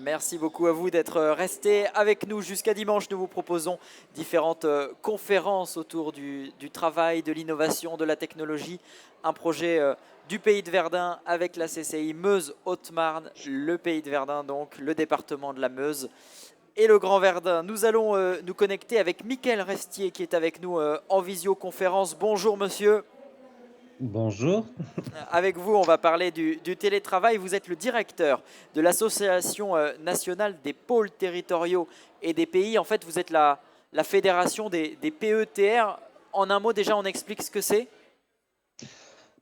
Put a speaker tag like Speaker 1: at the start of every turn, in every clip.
Speaker 1: Merci beaucoup à vous d'être restés avec nous jusqu'à dimanche. Nous vous proposons différentes conférences autour du travail, de l'innovation, de la technologie. Un projet du Pays de Verdun avec la CCI Meuse-Haute-Marne, le Pays de Verdun donc, le département de la Meuse et le Grand Verdun. Nous allons nous connecter avec Mickaël Restier qui est avec nous en visioconférence. Bonjour monsieur.
Speaker 2: Bonjour.
Speaker 1: Avec vous, on va parler du télétravail. Vous êtes le directeur de l'Association nationale des pôles territoriaux et des pays. En fait, vous êtes la fédération des PETR. En un mot, déjà, on explique ce que c'est.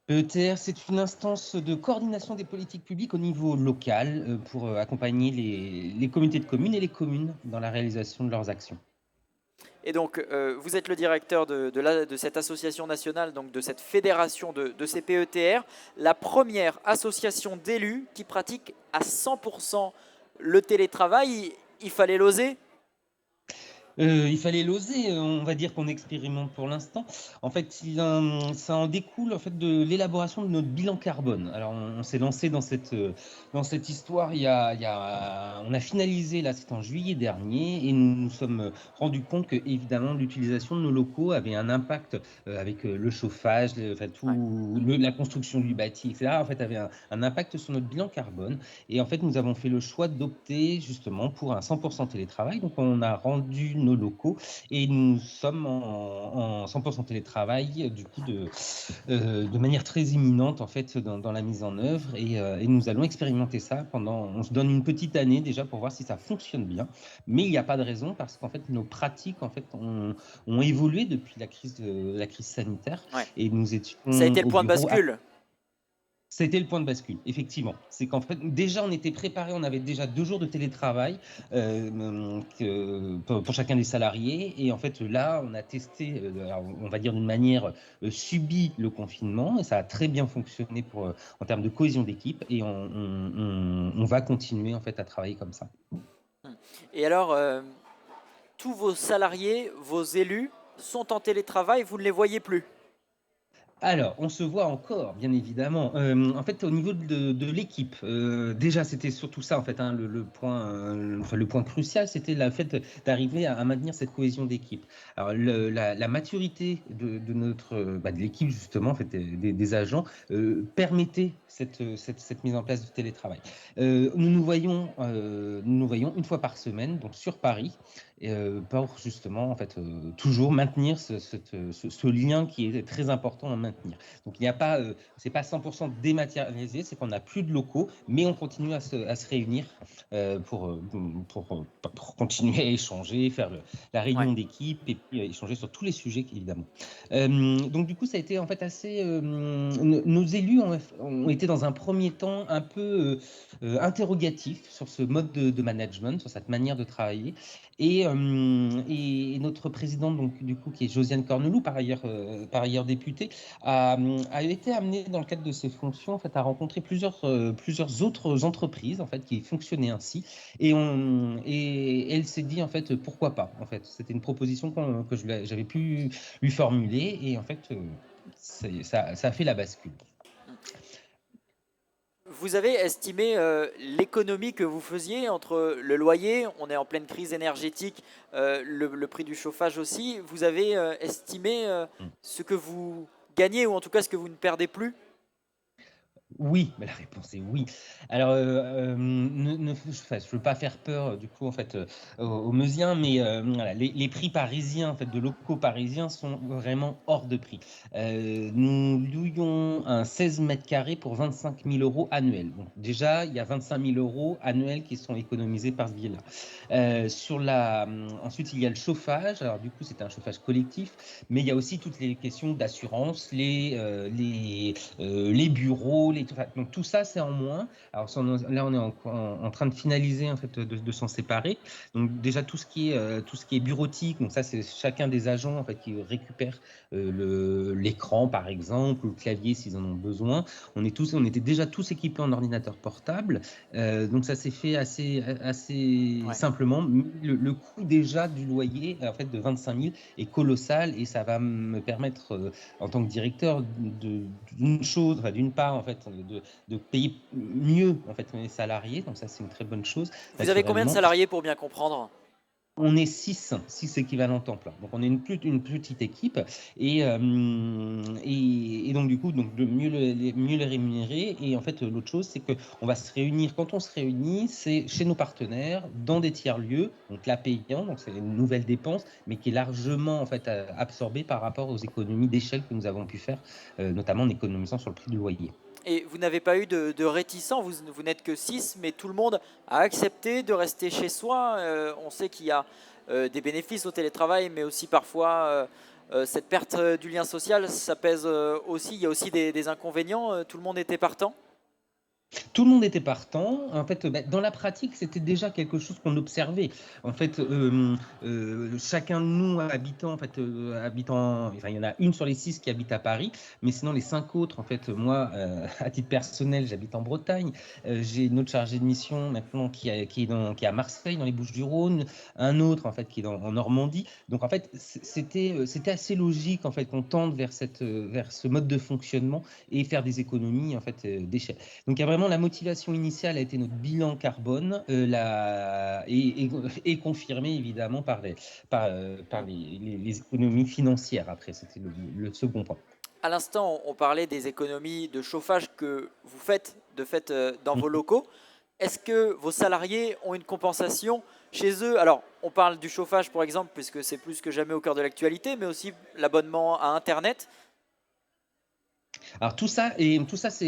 Speaker 2: PETR, c'est une instance de coordination des politiques publiques au niveau local pour accompagner les communautés de communes et les communes dans la réalisation de leurs actions.
Speaker 1: Et donc, vous êtes le directeur de cette association nationale, donc de cette fédération de ces PETR, la première association d'élus qui pratique à 100% le télétravail. Il fallait l'oser.
Speaker 2: Il fallait l'oser, on va dire qu'on expérimente pour l'instant. En fait, ça en découle en fait de l'élaboration de notre bilan carbone. Alors, on s'est lancé dans cette histoire on a finalisé là, c'était en juillet dernier, et nous nous sommes rendus compte que évidemment l'utilisation de nos locaux avait un impact avec le chauffage, enfin,
Speaker 1: Ouais.
Speaker 2: la construction du bâti, etc. En fait, avait un impact sur notre bilan carbone. Et en fait, nous avons fait le choix d'opter justement pour un 100% télétravail. Donc, on a rendu nos locaux et nous sommes en 100% télétravail, du coup, de manière très imminente, en fait, dans la mise en œuvre. Et nous allons expérimenter ça on se donne une petite année déjà pour voir si ça fonctionne bien. Mais il n'y a pas de raison parce qu'en fait, nos pratiques, en fait, ont évolué depuis la crise sanitaire
Speaker 1: Ouais.
Speaker 2: et nous
Speaker 1: Ça a été
Speaker 2: étions
Speaker 1: le
Speaker 2: au
Speaker 1: point de
Speaker 2: bureau.
Speaker 1: bascule.
Speaker 2: C'était le point de bascule, effectivement. C'est qu'en fait, déjà, on était préparé, on avait déjà 2 jours de télétravail pour chacun des salariés. Et en fait, là, on a testé, alors, on va dire d'une manière subie le confinement, et ça a très bien fonctionné en termes de cohésion d'équipe. Et on va continuer en fait à travailler comme ça.
Speaker 1: Et alors, tous vos salariés, vos élus sont en télétravail, vous ne les voyez plus.
Speaker 2: Alors, on se voit encore, bien évidemment. En fait, au niveau de l'équipe, déjà, c'était surtout ça, en fait, hein, le point crucial, c'était le fait d'arriver à maintenir cette cohésion d'équipe. Alors, la maturité de l'équipe, justement, en fait, des agents, permettait cette mise en place du télétravail. Nous nous voyons une fois par semaine, donc sur Paris, pour justement, en fait, toujours maintenir ce lien qui est très important à maintenir. Donc, il n'y a pas, c'est pas 100% dématérialisé, c'est qu'on n'a plus de locaux, mais on continue à se réunir euh, pour, euh, pour continuer à échanger, faire la
Speaker 1: Ouais.
Speaker 2: réunion d'équipe et puis échanger sur tous les sujets, évidemment. Donc, du coup, ça a été en fait assez. Nos élus ont été dans un premier temps un peu interrogatifs sur ce mode de management, sur cette manière de travailler. Et notre présidente, donc, du coup, qui est Josiane Cornelou, par ailleurs députée, a été amenée dans le cadre de ses fonctions en fait, à rencontrer plusieurs autres entreprises en fait, qui fonctionnaient ainsi. Et elle s'est dit, en fait, pourquoi pas. En fait, c'était une proposition que j'avais pu lui formuler. Et en fait, ça a fait la bascule.
Speaker 1: Vous avez estimé l'économie que vous faisiez entre le loyer, on est en pleine crise énergétique, le prix du chauffage aussi. Vous avez estimé ce que vous gagnez ou en tout cas ce que vous ne perdez plus.
Speaker 2: Oui, mais la réponse est oui. Alors, enfin, je veux pas faire peur, du coup, en fait, aux Meusiens, mais voilà, les prix parisiens, en fait, de locaux parisiens sont vraiment hors de prix. Nous louions un 16 mètres carrés pour 25 000 euros annuels. Donc, déjà, il y a 25 000 euros annuels qui sont économisés par ce biais-là. Ensuite, il y a le chauffage. Alors, du coup, c'est un chauffage collectif, mais il y a aussi toutes les questions d'assurance, les bureaux, donc tout ça, c'est en moins. Alors là, on est en train de finaliser en fait de s'en séparer. Donc déjà tout ce qui est bureautique, donc ça c'est chacun des agents en fait qui récupère l'écran par exemple ou le clavier s'ils en ont besoin. On était déjà tous équipés en ordinateur portable, donc ça s'est fait assez
Speaker 1: Ouais.
Speaker 2: simplement. Le coût déjà du loyer en fait de 25 000 est colossal et ça va me permettre en tant que directeur d'une chose, enfin, d'une part, en fait, de payer mieux en fait les salariés. Donc ça, c'est une très bonne chose,
Speaker 1: Vous avez combien de
Speaker 2: naturellement.
Speaker 1: salariés pour bien comprendre?
Speaker 2: On est 6 équivalents temps plein. Donc on est une petite équipe et donc du coup donc de mieux les rémunérer. Et en fait l'autre chose c'est que on va se réunir. Quand on se réunit, c'est chez nos partenaires dans des tiers-lieux, donc là payant, donc c'est une nouvelle dépense, mais qui est largement en fait absorbée par rapport aux économies d'échelle que nous avons pu faire, notamment en économisant sur le prix du loyer.
Speaker 1: Et vous n'avez pas eu de réticents, vous n'êtes que 6, mais tout le monde a accepté de rester chez soi. On sait qu'il y a des bénéfices au télétravail, mais aussi parfois cette perte du lien social, ça pèse aussi. Il y a aussi des inconvénients. Tout le monde était partant.
Speaker 2: Tout le monde était partant. En fait, dans la pratique, c'était déjà quelque chose qu'on observait. En fait, chacun de nous enfin, il y en a une sur les 6 qui habite à Paris, mais sinon les 5 autres, en fait, moi, à titre personnel, j'habite en Bretagne. J'ai une autre chargée de mission maintenant qui est à Marseille, dans les Bouches-du-Rhône, un autre, en fait, qui est en Normandie. Donc, en fait, c'était assez logique, en fait, qu'on tende vers ce mode de fonctionnement et faire des économies, en fait, d'échelle. Donc, il y a vraiment la motivation initiale a été notre bilan carbone, et confirmée évidemment par les économies financières. Après, c'était le second point.
Speaker 1: À l'instant, on parlait des économies de chauffage que vous faites de fait dans vos
Speaker 2: Mhm.
Speaker 1: locaux. Est-ce que vos salariés ont une compensation chez eux? Alors, on parle du chauffage, par exemple, puisque c'est plus que jamais au cœur de l'actualité, mais aussi l'abonnement à Internet.
Speaker 2: Alors tout ça,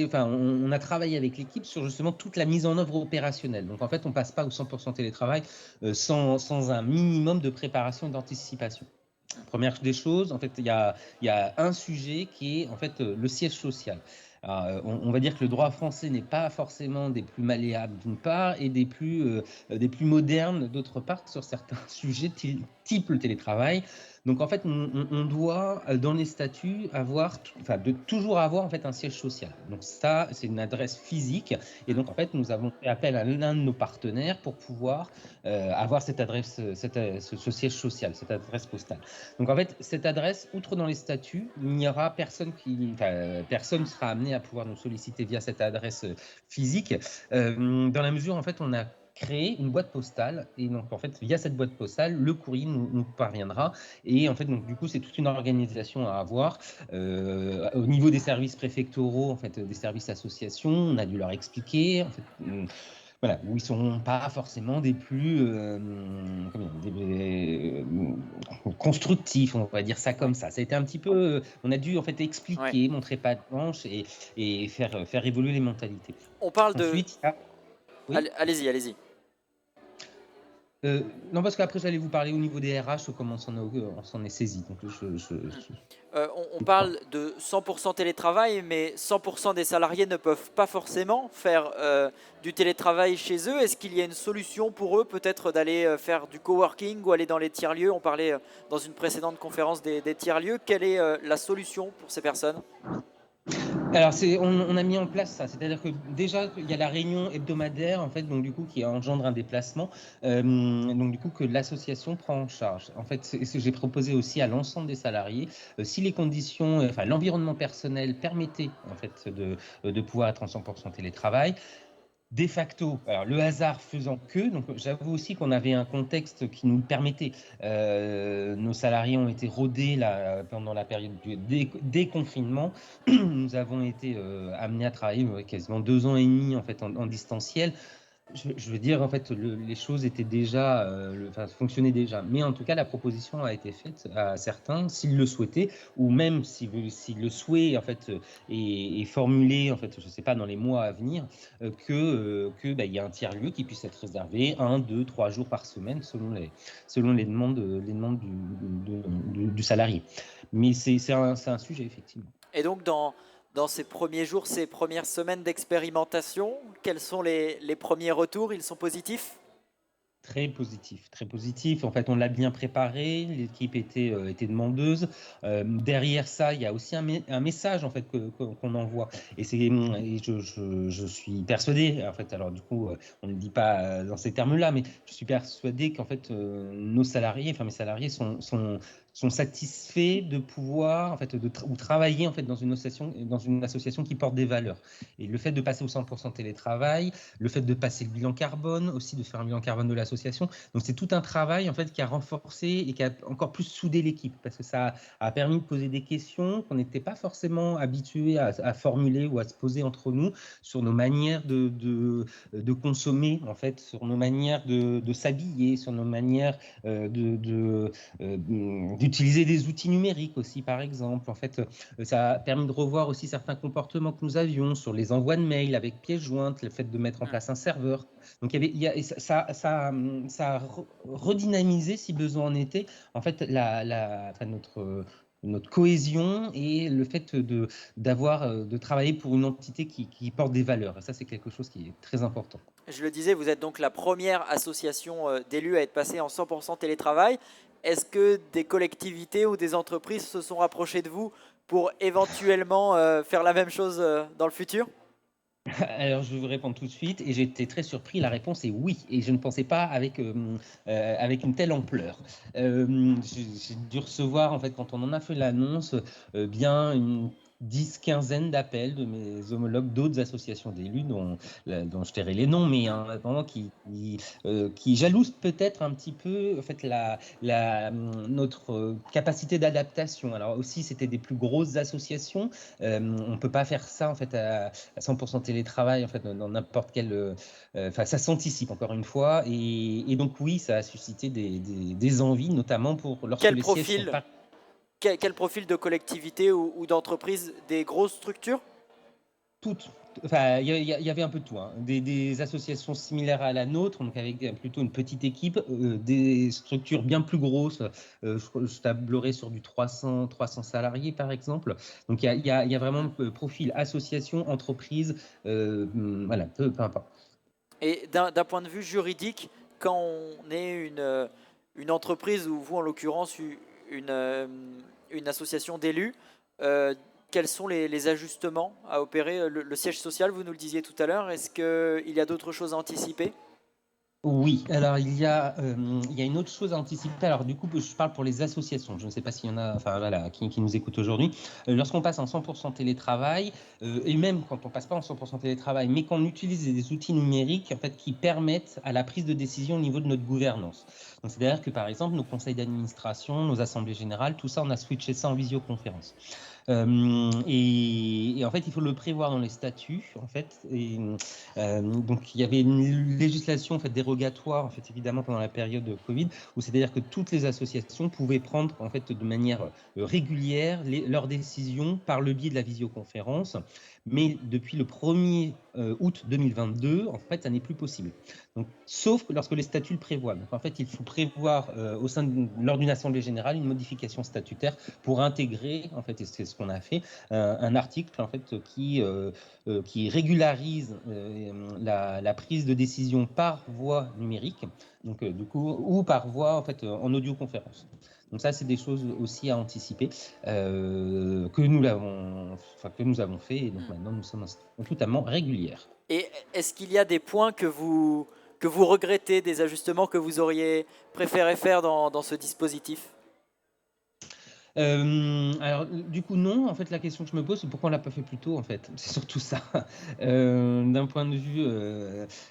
Speaker 2: enfin, on a travaillé avec l'équipe sur justement toute la mise en œuvre opérationnelle. Donc en fait, on passe pas au 100% télétravail sans un minimum de préparation et d'anticipation. Première des choses, en fait, il y a un sujet qui est en fait le siège social. Alors, on va dire que le droit français n'est pas forcément des plus malléables d'une part et des plus modernes d'autre part sur certains sujets type le télétravail. Donc en fait, on doit dans les statuts enfin, de toujours avoir en fait un siège social. Donc ça, c'est une adresse physique. Et donc en fait, nous avons fait appel à l'un de nos partenaires pour pouvoir avoir cette adresse, ce siège social, cette adresse postale. Donc en fait, cette adresse, outre dans les statuts, il n'y aura personne sera amené à pouvoir nous solliciter via cette adresse physique, dans la mesure en fait on a créé une boîte postale et donc en fait via cette boîte postale le courrier nous parviendra et en fait donc du coup c'est toute une organisation à avoir au niveau des services préfectoraux en fait des services associations on a dû leur expliquer en fait voilà, où ils sont pas forcément des plus constructifs, on va dire ça comme ça. Ça a été un petit peu, on a dû en fait
Speaker 1: Ouais.
Speaker 2: expliquer, montrer patte blanche et faire évoluer les mentalités.
Speaker 1: On parle de...
Speaker 2: Ensuite, oui.
Speaker 1: Allez-y, allez-y.
Speaker 2: Non, parce qu'après j'allais vous parler au niveau des RH, comment on s'en est saisi. Donc
Speaker 1: On parle de 100% télétravail, mais 100% des salariés ne peuvent pas forcément faire du télétravail chez eux. Est-ce qu'il y a une solution pour eux, peut-être d'aller faire du coworking ou aller dans les tiers-lieux? On parlait dans une précédente conférence des tiers-lieux. Quelle est la solution pour ces personnes?
Speaker 2: Alors, on a mis en place ça, c'est-à-dire que déjà, il y a la réunion hebdomadaire, en fait, donc du coup, qui engendre un déplacement, donc du coup, que l'association prend en charge. En fait, c'est ce que j'ai proposé aussi à l'ensemble des salariés, si les conditions, enfin, l'environnement personnel permettait, en fait, de pouvoir être en 100% télétravail, de facto, alors le hasard faisant que, donc j'avoue aussi qu'on avait un contexte qui nous le permettait. Nos salariés ont été rodés là, pendant la période du déconfinement. Nous avons été amenés à travailler quasiment 2 ans et demi en fait en distanciel. Je veux dire, en fait, les choses étaient déjà, enfin, fonctionnaient déjà. Mais en tout cas, la proposition a été faite à certains, s'ils le souhaitaient, ou même si le souhait, en fait, est formulé, en fait, je ne sais pas, dans les mois à venir, il y a un tiers-lieu qui puisse être réservé 1, 2, 3 jours par semaine, selon les demandes du salarié. Mais c'est un sujet, effectivement.
Speaker 1: Et donc, dans ces premiers jours, ces premières semaines d'expérimentation, quels sont les premiers retours? Ils sont positifs?
Speaker 2: Très positif, très positif. En fait, on l'a bien préparé, l'équipe était demandeuse. Derrière ça, il y a aussi un message en fait qu'on envoie. Et je suis persuadé, en fait, alors du coup, on ne le dit pas dans ces termes-là, mais je suis persuadé qu'en fait, nos salariés, enfin mes salariés sont satisfaits de pouvoir en fait ou travailler en fait dans une association qui porte des valeurs. Et le fait de passer au 100% télétravail, le fait de passer le bilan carbone aussi, de faire un bilan carbone de l'association. Donc c'est tout un travail en fait qui a renforcé et qui a encore plus soudé l'équipe parce que ça a permis de poser des questions qu'on n'était pas forcément habitués à formuler ou à se poser entre nous sur nos manières de consommer en fait, sur nos manières de s'habiller, sur nos manières d'utiliser des outils numériques aussi, par exemple. En fait, ça a permis de revoir aussi certains comportements que nous avions sur les envois de mails avec pièce jointe, le fait de mettre en place un serveur. Donc, ça a redynamisé, si besoin en était, en fait, notre cohésion et le fait de travailler pour une entité qui porte des valeurs. Et ça, c'est quelque chose qui est très important.
Speaker 1: Je le disais, vous êtes donc la première association d'élus à être passée en 100% télétravail. Est-ce que des collectivités ou des entreprises se sont rapprochées de vous pour éventuellement faire la même chose dans le futur?
Speaker 2: Alors, je vais vous répondre tout de suite et j'ai été très surpris. La réponse est oui, et je ne pensais pas avec une telle ampleur. J'ai dû recevoir, en fait, quand on en a fait l'annonce, bien une quinzaine d'appels de mes homologues d'autres associations d'élus, dont je tairai les noms, mais vraiment qui jalousent peut-être un petit peu en fait, notre capacité d'adaptation. Alors aussi, c'était des plus grosses associations. On ne peut pas faire ça en fait à 100% télétravail en fait dans n'importe quel ça s'anticipe encore une fois et donc oui ça a suscité des envies notamment pour lorsque
Speaker 1: Quel
Speaker 2: les sièges sont
Speaker 1: profil,
Speaker 2: pas
Speaker 1: quel profil de collectivité ou d'entreprise? Des grosses structures?
Speaker 2: toutes. Enfin, il y avait un peu de tout, hein. Des associations similaires à la nôtre, donc avec plutôt une petite équipe, des structures bien plus grosses. Je tablerais sur du 300 salariés, par exemple. Donc, il y a vraiment profil association, entreprise, voilà, peu importe.
Speaker 1: Et d'un point de vue juridique, quand on est une entreprise ou vous en l'occurrence une, euh, une association d'élus, euh, quels sont les ajustements à opérer? Le siège social, vous nous le disiez tout à l'heure, est-ce qu'il y a d'autres choses à anticiper?
Speaker 2: Oui, alors il y a une autre chose à anticiper. Alors du coup, je parle pour les associations. Je ne sais pas s'il y en a, enfin voilà, qui nous écoutent aujourd'hui. Lorsqu'on passe en 100% télétravail, et même quand on passe pas en 100% télétravail, mais qu'on utilise des outils numériques en fait qui permettent à la prise de décision au niveau de notre gouvernance. Donc c'est-à-dire que par exemple nos conseils d'administration, nos assemblées générales, tout ça, on a switché ça en visioconférence. Et en fait, il faut le prévoir dans les statuts, en fait. Donc, il y avait une législation en fait dérogatoire, en fait, évidemment pendant la période de Covid, où c'est-à-dire que toutes les associations pouvaient prendre en fait de manière régulière leurs décisions par le biais de la visioconférence. Mais depuis le 1er août 2022, en fait, ça n'est plus possible. Donc, sauf que lorsque les statuts le prévoient. Donc, en fait, il faut prévoir lors d'une assemblée générale une modification statutaire pour intégrer, en fait, et c'est ce qu'on a fait, un article en fait qui régularise la prise de décision par voie numérique, donc du coup, ou par voie en fait en audioconférence. Donc ça, c'est des choses aussi à anticiper que nous avons fait et donc maintenant nous sommes totalement régulières.
Speaker 1: Et est-ce qu'il y a des points que vous regrettez, des ajustements que vous auriez préféré faire dans ce dispositif?
Speaker 2: Alors, du coup, non. En fait, la question que je me pose, c'est pourquoi on l'a pas fait plus tôt, en fait. C'est surtout ça. D'un point de vue,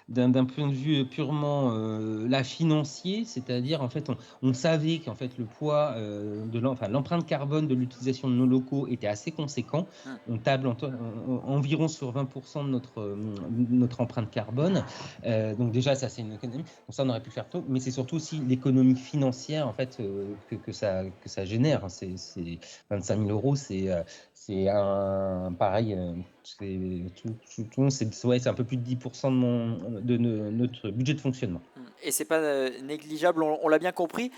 Speaker 2: d'un point de vue purement là, financier, c'est-à-dire, en fait, on savait qu'en fait, le poids enfin, l'empreinte carbone de l'utilisation de nos locaux était assez conséquent. On table environ sur 20% de notre empreinte carbone. Donc déjà, ça, c'est une économie. Donc ça, on aurait pu le faire tôt. Mais c'est surtout aussi l'économie financière, en fait, que ça génère. C'est 25 000 euros, c'est un pareil, c'est un peu plus de 10% de notre budget de fonctionnement.
Speaker 1: Et c'est pas négligeable, on l'a bien compris.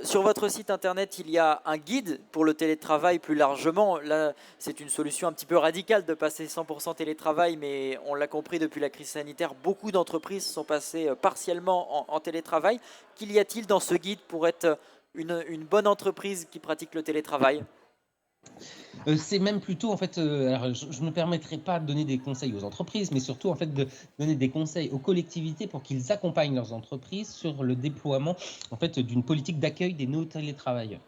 Speaker 1: Sur votre site internet, il y a un guide pour le télétravail plus largement. Là, c'est une solution un petit peu radicale de passer 100% télétravail, mais on l'a compris depuis la crise sanitaire, beaucoup d'entreprises sont passées partiellement en télétravail. Qu'y a-t-il dans ce guide pour être une bonne entreprise qui pratique le télétravail?
Speaker 2: C'est même plutôt en fait, alors je ne me permettrai pas de donner des conseils aux entreprises, mais surtout en fait de donner des conseils aux collectivités pour qu'ils accompagnent leurs entreprises sur le déploiement en fait d'une politique d'accueil des néo-télétravailleurs.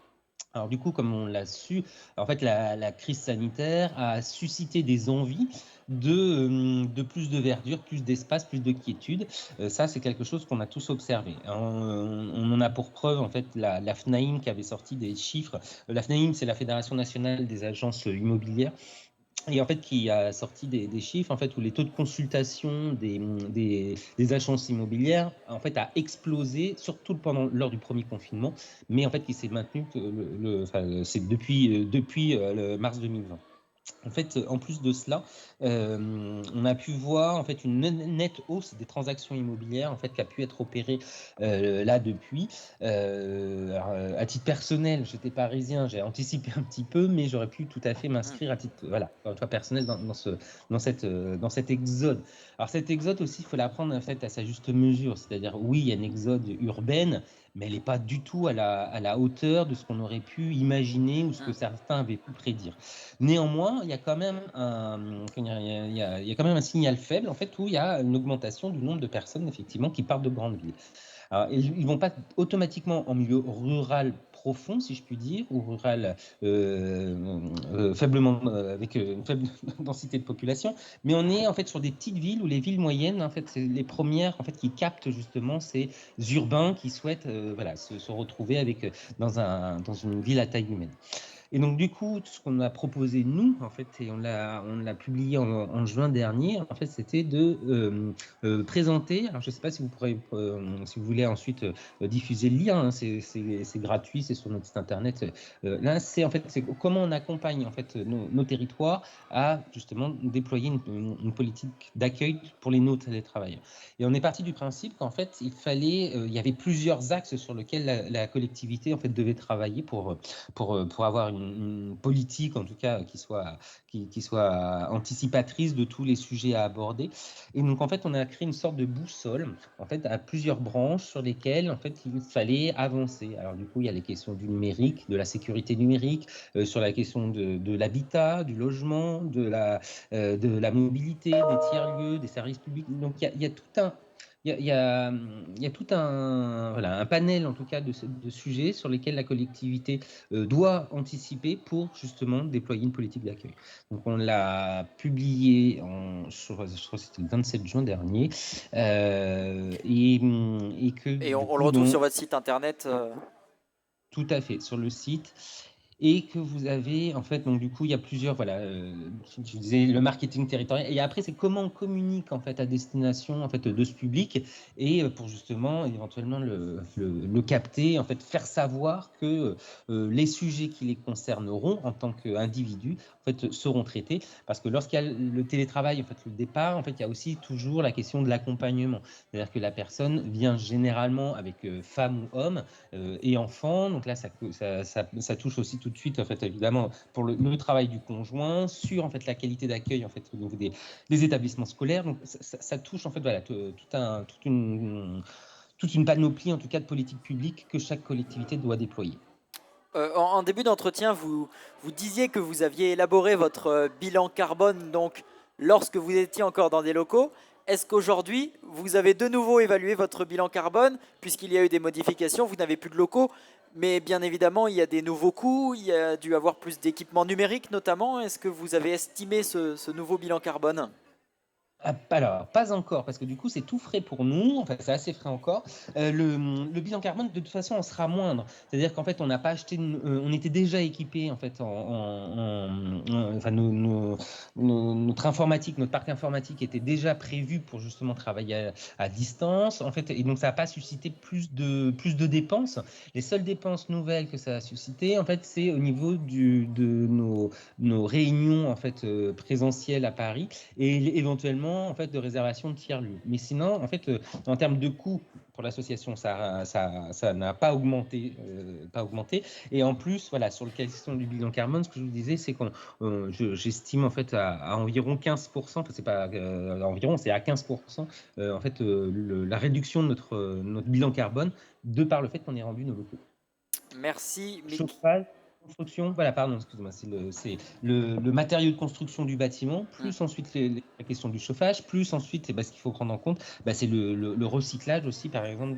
Speaker 2: Alors du coup, comme on l'a su, en fait, la crise sanitaire a suscité des envies de plus de verdure, plus d'espace, plus de quiétude. Ça, c'est quelque chose qu'on a tous observé. On en a pour preuve, en fait, la FNAIM qui avait sorti des chiffres. La FNAIM, c'est la Fédération nationale des agences immobilières. Et en fait, qui a sorti des chiffres en fait, où les taux de consultation des agences immobilières en fait, a explosé, surtout lors du premier confinement, mais en fait, qui s'est maintenu c'est depuis le mars 2020. En fait, en plus de cela, on a pu voir en fait une nette hausse des transactions immobilières en fait qui a pu être opérée là depuis. À titre personnel, j'étais parisien, j'ai anticipé un petit peu, mais j'aurais pu tout à fait m'inscrire à titre personnel dans cet exode. Alors cet exode aussi, il faut l'apprendre en fait à sa juste mesure, c'est-à-dire oui, il y a une exode urbaine, mais elle n'est pas du tout à la hauteur de ce qu'on aurait pu imaginer ou ce que certains avaient pu prédire. Néanmoins, il y a quand même il y a quand même un signal faible en fait où il y a une augmentation du nombre de personnes effectivement qui partent de grandes villes. Alors, ils vont pas automatiquement en milieu rural profond, si je puis dire, ou rural faiblement avec une faible densité de population, mais on est en fait sur des petites villes ou les villes moyennes, en fait, c'est les premières en fait qui captent justement ces urbains qui souhaitent se retrouver avec dans une ville à taille humaine. Et donc, du coup, ce qu'on a proposé, nous, en fait, et on l'a publié en juin dernier, en fait, c'était de présenter, alors je ne sais pas si vous pourrez, si vous voulez ensuite diffuser le lien, hein, c'est gratuit, c'est sur notre site internet. Là, c'est en fait, c'est comment on accompagne en fait nos territoires à justement déployer une politique d'accueil pour les no-télétravailleurs. Et on est parti du principe qu'en fait, il y avait plusieurs axes sur lesquels la collectivité en fait devait travailler pour avoir une politique, en tout cas, qui soit anticipatrice de tous les sujets à aborder. Et donc, en fait, on a créé une sorte de boussole, en fait, à plusieurs branches sur lesquelles, en fait, il fallait avancer. Alors, du coup, il y a les questions du numérique, de la sécurité numérique, sur la question de l'habitat, du logement, de la mobilité, des tiers-lieux, des services publics. Donc, il y a tout un il y a tout un panel, en tout cas, de sujets sur lesquels la collectivité doit anticiper pour justement déployer une politique d'accueil. Donc, on l'a publié, je crois que c'était le 27 juin dernier, et que
Speaker 1: Et
Speaker 2: du
Speaker 1: on le
Speaker 2: coup,
Speaker 1: retrouve sur votre site internet.
Speaker 2: tout à fait, sur le site. Et que vous avez, en fait, donc du coup, il y a plusieurs, tu disais le marketing territorial. Et après, c'est comment on communique, en fait, à destination, en fait, de ce public et pour justement, éventuellement, le capter, en fait, faire savoir que les sujets qui les concerneront en tant qu'individus, en fait, seront traités. Parce que lorsqu'il y a le télétravail, en fait, le départ, en fait, il y a aussi toujours la question de l'accompagnement. C'est-à-dire que la personne vient généralement avec femme ou homme et enfants. Donc là, ça touche aussi tout de suite, en fait, évidemment, pour le travail du conjoint, sur en fait la qualité d'accueil en fait au niveau des établissements scolaires. Donc ça touche en fait toute une panoplie en tout cas de politiques publiques que chaque collectivité doit déployer.
Speaker 1: En début d'entretien, vous disiez que vous aviez élaboré votre bilan carbone donc lorsque vous étiez encore dans des locaux. Est-ce qu'aujourd'hui, vous avez de nouveau évalué votre bilan carbone puisqu'il y a eu des modifications, vous n'avez plus de locaux, mais bien évidemment, il y a des nouveaux coûts, il y a dû avoir plus d'équipements numériques notamment. Est-ce que vous avez estimé ce nouveau bilan carbone?
Speaker 2: Alors, pas encore, parce que du coup, c'est tout frais pour nous, enfin, c'est assez frais encore. Le bilan carbone, de toute façon, on sera moindre. C'est-à-dire qu'en fait, on n'a pas acheté, on était déjà équipé, en fait, enfin, notre informatique, notre parc informatique était déjà prévu pour justement travailler à distance, en fait, et donc ça n'a pas suscité plus de dépenses. Les seules dépenses nouvelles que ça a suscité, en fait, c'est au niveau de nos réunions, en fait, présentielles à Paris et éventuellement en fait de réservation de tiers-lieux. Mais sinon, en fait, en termes de coûts pour l'association, ça n'a pas augmenté, pas augmenté. Et en plus, voilà, sur la question du bilan carbone, ce que je vous disais, c'est j'estime en fait à environ 15%, enfin c'est pas environ, c'est à 15%, en fait, la réduction de notre bilan carbone de par le fait qu'on ait rendu nos locaux.
Speaker 1: Merci, Mick.
Speaker 2: Chauffage, construction, voilà, pardon, excusez-moi, c'est le matériau de construction du bâtiment, plus ensuite la question du chauffage, plus ensuite, ce qu'il faut prendre en compte, c'est le recyclage aussi, par exemple,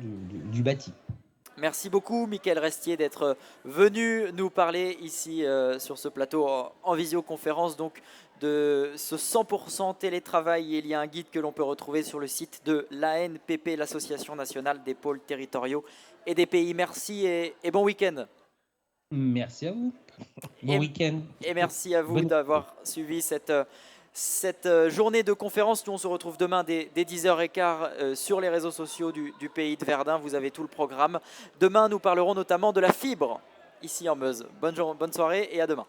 Speaker 2: du bâti.
Speaker 1: Merci beaucoup, Mickaël Restier, d'être venu nous parler ici sur ce plateau en visioconférence donc, de ce 100% télétravail. Il y a un guide que l'on peut retrouver sur le site de l'ANPP, l'Association nationale des pôles territoriaux et des pays. Merci et bon week-end.
Speaker 2: Merci à vous. Bon week-end.
Speaker 1: Et merci à vous d'avoir suivi cette journée de conférence. Nous, on se retrouve demain dès 10h15 sur les réseaux sociaux du Pays de Verdun. Vous avez tout le programme. Demain, nous parlerons notamment de la fibre ici en Meuse. Bonne soirée et à demain.